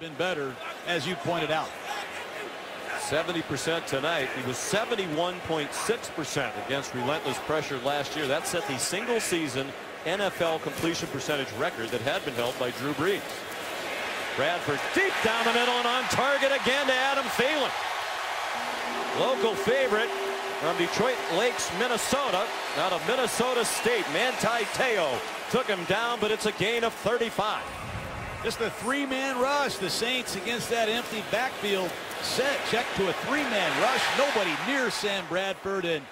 Been better, as you pointed out. 70% tonight. He was 71.6% against relentless pressure last year. That set the single season NFL completion percentage record that had been held by Drew Brees. Bradford deep down the middle and on target again to Adam Thielen. Local favorite from Detroit Lakes, Minnesota, out of Minnesota State. Manti Te'o took him down, but it's a gain of 35. Just a three-man rush. The Saints against that empty backfield set. Check to a three-man rush. Nobody near Sam Bradford. And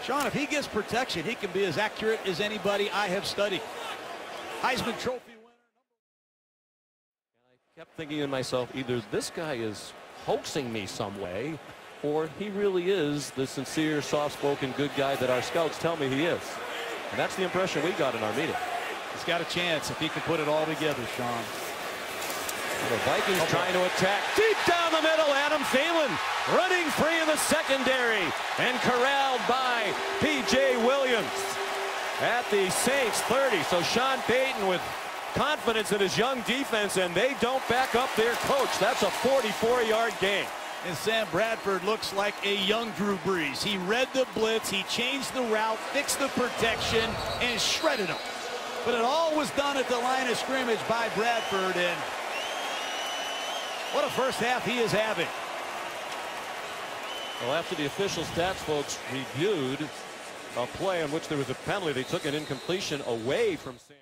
Sean, if he gets protection, he can be as accurate as anybody I have studied. Heisman Trophy winner. I kept thinking to myself, either this guy is hoaxing me some way, or he really is the sincere, soft-spoken, good guy that our scouts tell me he is. And that's the impression we got in our meeting. He's got a chance if he can put it all together, Sean. The Vikings trying to attack deep down the middle. Adam Thielen running free in the secondary and corralled by P.J. Williams at the Saints 30. So Sean Payton with confidence in his young defense, and they don't back up their coach. That's a 44-yard gain. And Sam Bradford looks like a young Drew Brees. He read the blitz, he changed the route, fixed the protection, and shredded him. But it all was done at the line of scrimmage by Bradford, and what a first half he is having. Well, after the official stats folks reviewed a play in which there was a penalty, they took an incompletion away from Sam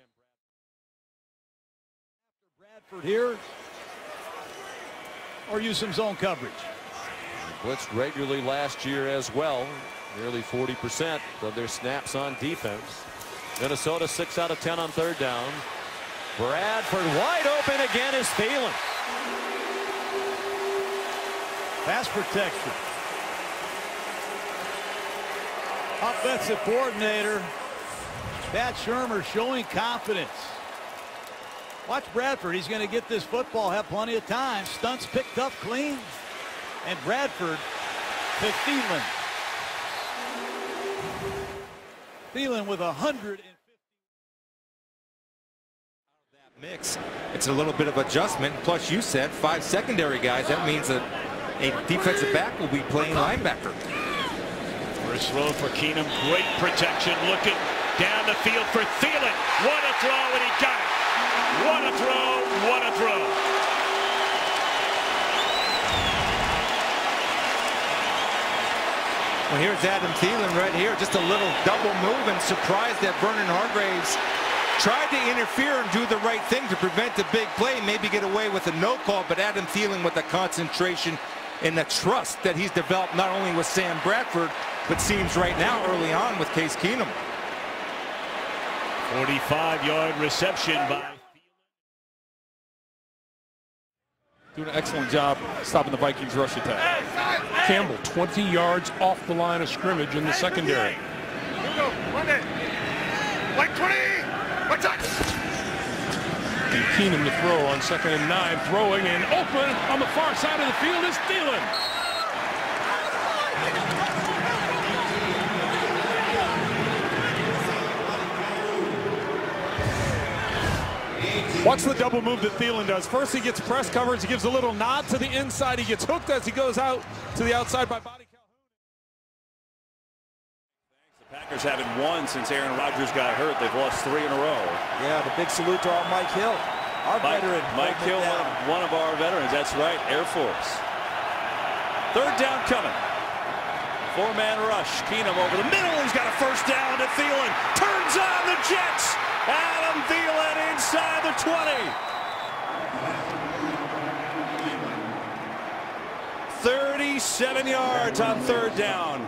Bradford here, or use some zone coverage. Blitzed regularly last year as well. Nearly 40% of their snaps on defense. Minnesota 6 out of 10 on third down. Bradford wide open again is Thielen. Pass protection. Offensive coordinator Pat Shurmur showing confidence. Watch Bradford. He's going to get this football, have plenty of time. Stunts picked up clean. And Bradford to Thielen. Thielen with 150. That mix. It's a little bit of adjustment. Plus, you said 5 secondary guys. That means that a defensive back will be playing linebacker. First throw for Keenum. Great protection. Looking down the field for Thielen. What a throw, and he got it. What a throw. What a throw. Well, here's Adam Thielen right here. Just a little double move, and surprised that Vernon Hargreaves tried to interfere and do the right thing to prevent the big play, maybe get away with a no call. But Adam Thielen with the concentration and the trust that he's developed not only with Sam Bradford, but seems right now early on with Case Keenum. 45-yard reception by doing an excellent job stopping the Vikings rush attack. Campbell 20 yards off the line of scrimmage in the secondary. Here we go. Like 20. What's that? And Keenum to throw on 2nd and 9, throwing and open on the far side of the field is Thielen. Watch the double move that Thielen does. First he gets press coverage, he gives a little nod to the inside, he gets hooked as he goes out to the outside by body. The Packers haven't won since Aaron Rodgers got hurt. They've lost 3 in a row. Yeah, the big salute to our Mike Hill, our veteran. Mike Hill, one of our veterans. That's right, Air Force. Third down coming. 4-man rush. Keenum over the middle. He's got a first down to Thielen. Turns on the Jets. Adam Thielen inside the 20. 37 yards on third down.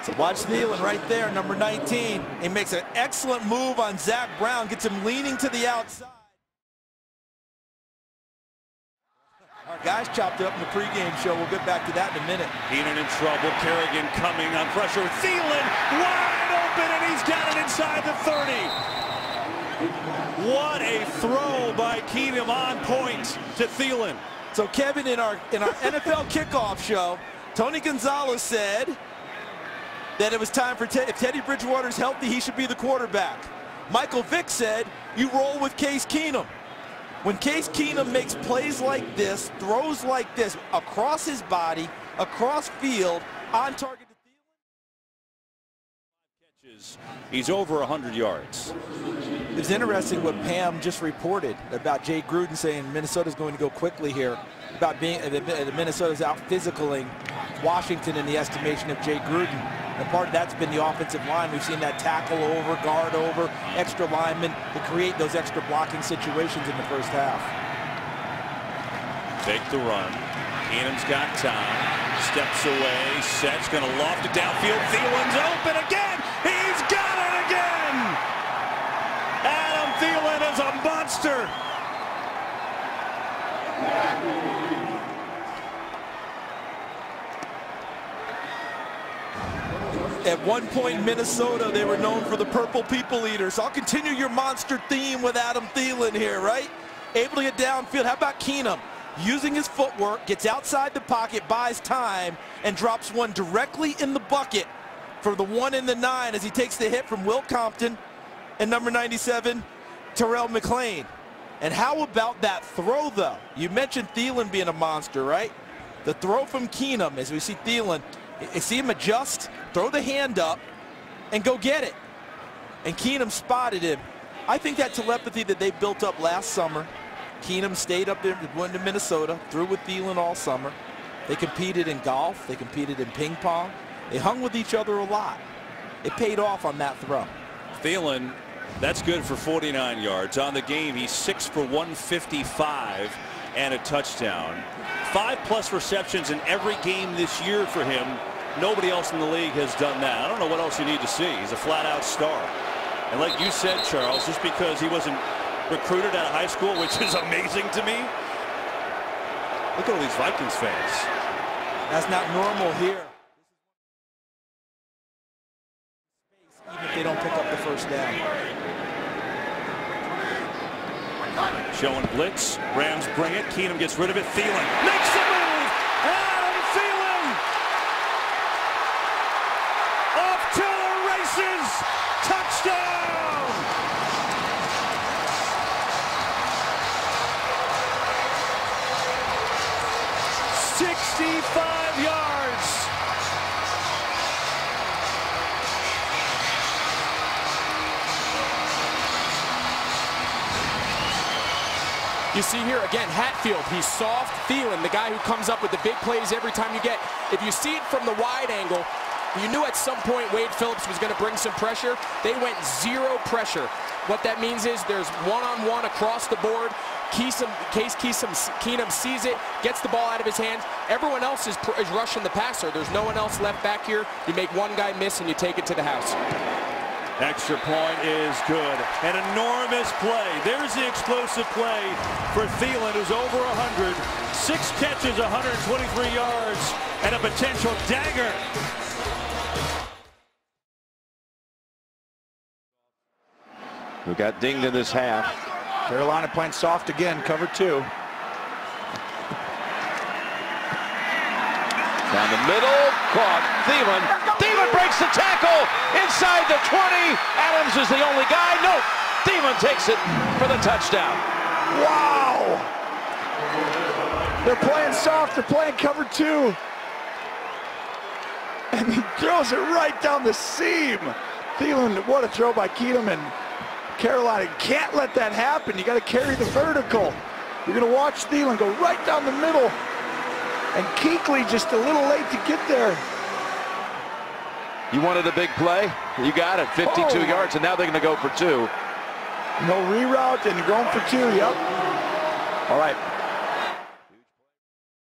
So watch Thielen right there, number 19. He makes an excellent move on Zach Brown, gets him leaning to the outside. Our guys chopped up in the pregame show. We'll get back to that in a minute. Keenan in trouble. Kerrigan coming on pressure. Thielen wide open, and he's got it inside the 30. What a throw by Keenum on point to Thielen. So Kevin, in our NFL kickoff show, Tony Gonzalez said that it was time for if Teddy Bridgewater's healthy, he should be the quarterback. Michael Vick said, you roll with Case Keenum. When Case Keenum makes plays like this, throws like this, across his body, across field, on target to Thielen. He's over 100 yards. It was interesting what Pam just reported about Jay Gruden saying Minnesota's going to go quickly here, about being Minnesota's out physicaling Washington in the estimation of Jay Gruden. And part of that's been the offensive line. We've seen that tackle over, guard over, extra linemen to create those extra blocking situations in the first half. Take the run. Keenum's got time. Steps away. Sets. Going to loft it downfield. Thielen's open again. He's got it again. Adam Thielen is a monster. At one point in Minnesota, they were known for the purple people eaters. I'll continue your monster theme with Adam Thielen here, right? Able to get downfield. How about Keenum? Using his footwork, gets outside the pocket, buys time, and drops one directly in the bucket for the 1 and the 9 as he takes the hit from Will Compton and number 97, Terrell McClain. And how about that throw, though? You mentioned Thielen being a monster, right? The throw from Keenum, as we see Thielen, see him adjust, throw the hand up, and go get it. And Keenum spotted him. I think that telepathy that they built up last summer, Keenum stayed up there, went to Minnesota, threw with Thielen all summer. They competed in golf. They competed in ping pong. They hung with each other a lot. It paid off on that throw. Thielen, that's good for 49 yards. On the game, he's 6 for 155 and a touchdown. 5+ receptions in every game this year for him. Nobody else in the league has done that. I don't know what else you need to see. He's a flat-out star. And like you said, Charles, just because he wasn't recruited out of high school, which is amazing to me. Look at all these Vikings fans. That's not normal here. Even if they don't pick up the first down. Showing blitz. Rams bring it. Keenum gets rid of it. Thielen makes the move. Adam Thielen off to the races. Touchdown. "65 yards. You see here again, Hatfield, he's soft. Thielen, the guy who comes up with the big plays every time you get. If you see it from the wide angle, you knew at some point Wade Phillips was going to bring some pressure. They went 0 pressure. What that means is there's one-on-one across the board. Case Keenum sees it, gets the ball out of his hands. Everyone else is rushing the passer. There's no one else left back here. You make one guy miss and you take it to the house. Extra point is good. An enormous play. There's the explosive play for Thielen, who's over 100. 6 catches, 123 yards, and a potential dagger. Who got dinged in this half. Carolina playing soft again, cover 2. Down the middle, caught Thielen. Thielen breaks the tackle inside the 20. Adams is the only guy. No, Thielen takes it for the touchdown. Wow! They're playing soft, they're playing cover 2. And he throws it right down the seam. Thielen, what a throw by Keenum, and Carolina can't let that happen. You got to carry the vertical. You're going to watch Thielen go right down the middle. And Kuechly just a little late to get there. You wanted a big play? You got it. 52 yards, and now they're going to go for 2. No reroute, and you're going for 2, yep. All right,